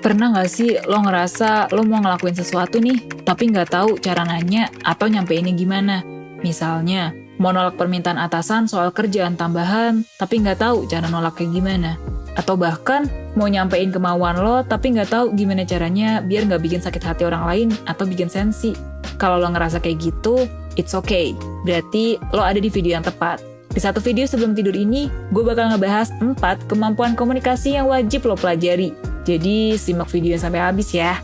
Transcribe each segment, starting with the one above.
Pernah nggak sih lo ngerasa lo mau ngelakuin sesuatu nih, tapi nggak tahu cara nanya atau nyampeinnya gimana? Misalnya, mau nolak permintaan atasan soal kerjaan tambahan, tapi nggak tahu cara nolaknya gimana. Atau bahkan, mau nyampein kemauan lo, tapi nggak tahu gimana caranya biar nggak bikin sakit hati orang lain atau bikin sensi. Kalau lo ngerasa kayak gitu, it's okay. Berarti lo ada di video yang tepat. Di satu video sebelum tidur ini, gue bakal ngebahas 4 kemampuan komunikasi yang wajib lo pelajari. Jadi, simak video sampai habis ya.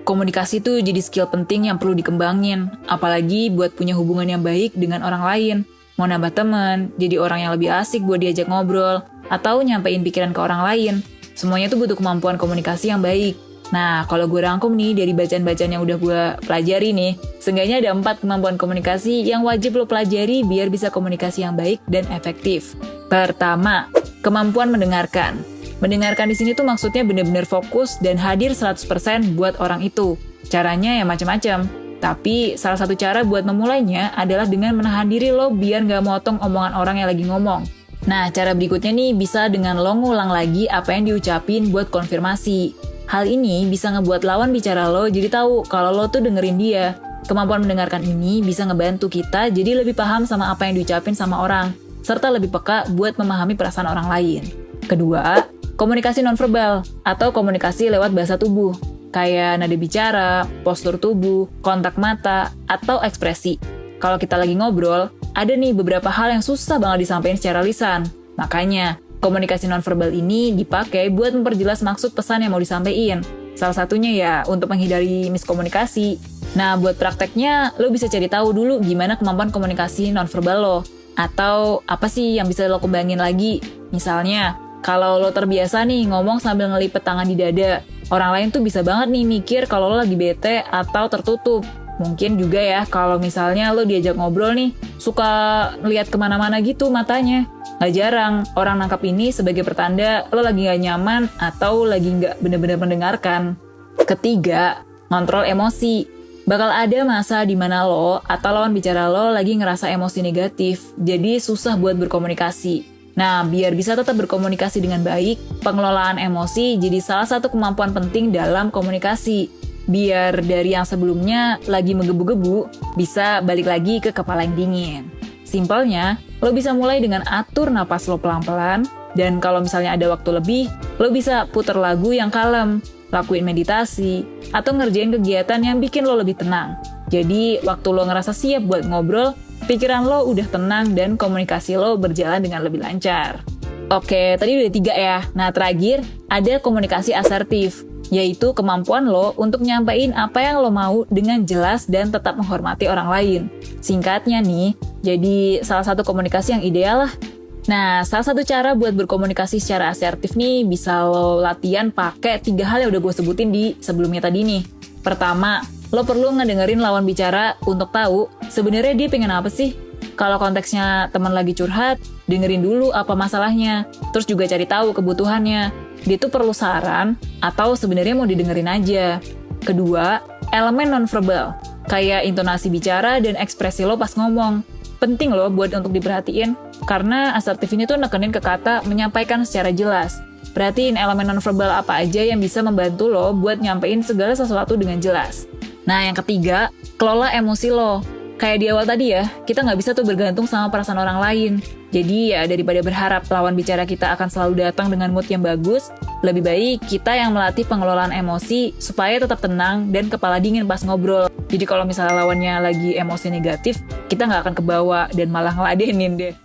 Komunikasi tuh jadi skill penting yang perlu dikembangin, apalagi buat punya hubungan yang baik dengan orang lain. Mau nambah teman, jadi orang yang lebih asik buat diajak ngobrol, atau nyampein pikiran ke orang lain. Semuanya tuh butuh kemampuan komunikasi yang baik. Nah, kalau gue rangkum nih dari bacaan-bacaan yang udah gue pelajari nih, seenggaknya ada 4 kemampuan komunikasi yang wajib lo pelajari biar bisa komunikasi yang baik dan efektif. Pertama, kemampuan mendengarkan. Mendengarkan di sini tuh maksudnya benar-benar fokus dan hadir 100% buat orang itu. Caranya ya macam-macam. Tapi salah satu cara buat memulainya adalah dengan menahan diri lo biar nggak motong omongan orang yang lagi ngomong. Nah, cara berikutnya nih bisa dengan lo ngulang lagi apa yang diucapin buat konfirmasi. Hal ini bisa ngebuat lawan bicara lo jadi tahu kalau lo tuh dengerin dia. Kemampuan mendengarkan ini bisa ngebantu kita jadi lebih paham sama apa yang diucapin sama orang, serta lebih peka buat memahami perasaan orang lain. Kedua, komunikasi nonverbal atau komunikasi lewat bahasa tubuh, kayak nada bicara, postur tubuh, kontak mata, atau ekspresi. Kalau kita lagi ngobrol, ada nih beberapa hal yang susah banget disampaikan secara lisan. Makanya, komunikasi nonverbal ini dipakai buat memperjelas maksud pesan yang mau disampaikan. Salah satunya ya untuk menghindari miskomunikasi. Nah, buat prakteknya, lo bisa cari tahu dulu gimana kemampuan komunikasi nonverbal lo. Atau apa sih yang bisa lo kembangin lagi. Misalnya, kalau lo terbiasa nih ngomong sambil ngelipet tangan di dada, orang lain tuh bisa banget nih mikir kalau lo lagi bete atau tertutup. Mungkin juga ya kalau misalnya lo diajak ngobrol nih, suka ngeliat kemana-mana gitu matanya. Gak jarang orang nangkap ini sebagai pertanda lo lagi gak nyaman atau lagi gak bener-bener mendengarkan. Ketiga, ngontrol emosi. Bakal ada masa di mana lo atau lawan bicara lo lagi ngerasa emosi negatif, jadi susah buat berkomunikasi. Nah, biar bisa tetap berkomunikasi dengan baik, pengelolaan emosi jadi salah satu kemampuan penting dalam komunikasi. Biar dari yang sebelumnya lagi menggebu-gebu, bisa balik lagi ke kepala yang dingin. Simpelnya, lo bisa mulai dengan atur napas lo pelan-pelan, dan kalau misalnya ada waktu lebih, lo bisa puter lagu yang kalem, lakuin meditasi, atau ngerjain kegiatan yang bikin lo lebih tenang. Jadi, waktu lo ngerasa siap buat ngobrol, pikiran lo udah tenang dan komunikasi lo berjalan dengan lebih lancar. Oke, tadi udah 3 ya. Nah, terakhir, ada komunikasi asertif, yaitu kemampuan lo untuk nyampein apa yang lo mau dengan jelas dan tetap menghormati orang lain. Singkatnya nih, jadi salah satu komunikasi yang ideal lah. Nah, salah satu cara buat berkomunikasi secara asertif nih bisa lo latihan pakai 3 hal yang udah gue sebutin di sebelumnya tadi nih. Pertama, lo perlu ngedengerin lawan bicara untuk tahu sebenarnya dia pengen apa sih. Kalau konteksnya teman lagi curhat, dengerin dulu apa masalahnya, terus juga cari tahu kebutuhannya. Dia tuh perlu saran atau sebenarnya mau didengerin aja. Kedua, elemen nonverbal, kayak intonasi bicara dan ekspresi lo pas ngomong. Penting loh buat untuk diperhatiin, karena asertif ini tuh nekenin ke kata menyampaikan secara jelas. Perhatiin elemen nonverbal apa aja yang bisa membantu lo buat nyampein segala sesuatu dengan jelas. Nah, yang ketiga, kelola emosi lo. Kayak di awal tadi ya, kita nggak bisa tuh bergantung sama perasaan orang lain. Jadi ya daripada berharap lawan bicara kita akan selalu datang dengan mood yang bagus, lebih baik kita yang melatih pengelolaan emosi supaya tetap tenang dan kepala dingin pas ngobrol. Jadi kalau misalnya lawannya lagi emosi negatif, kita nggak akan kebawa dan malah ngeladenin deh.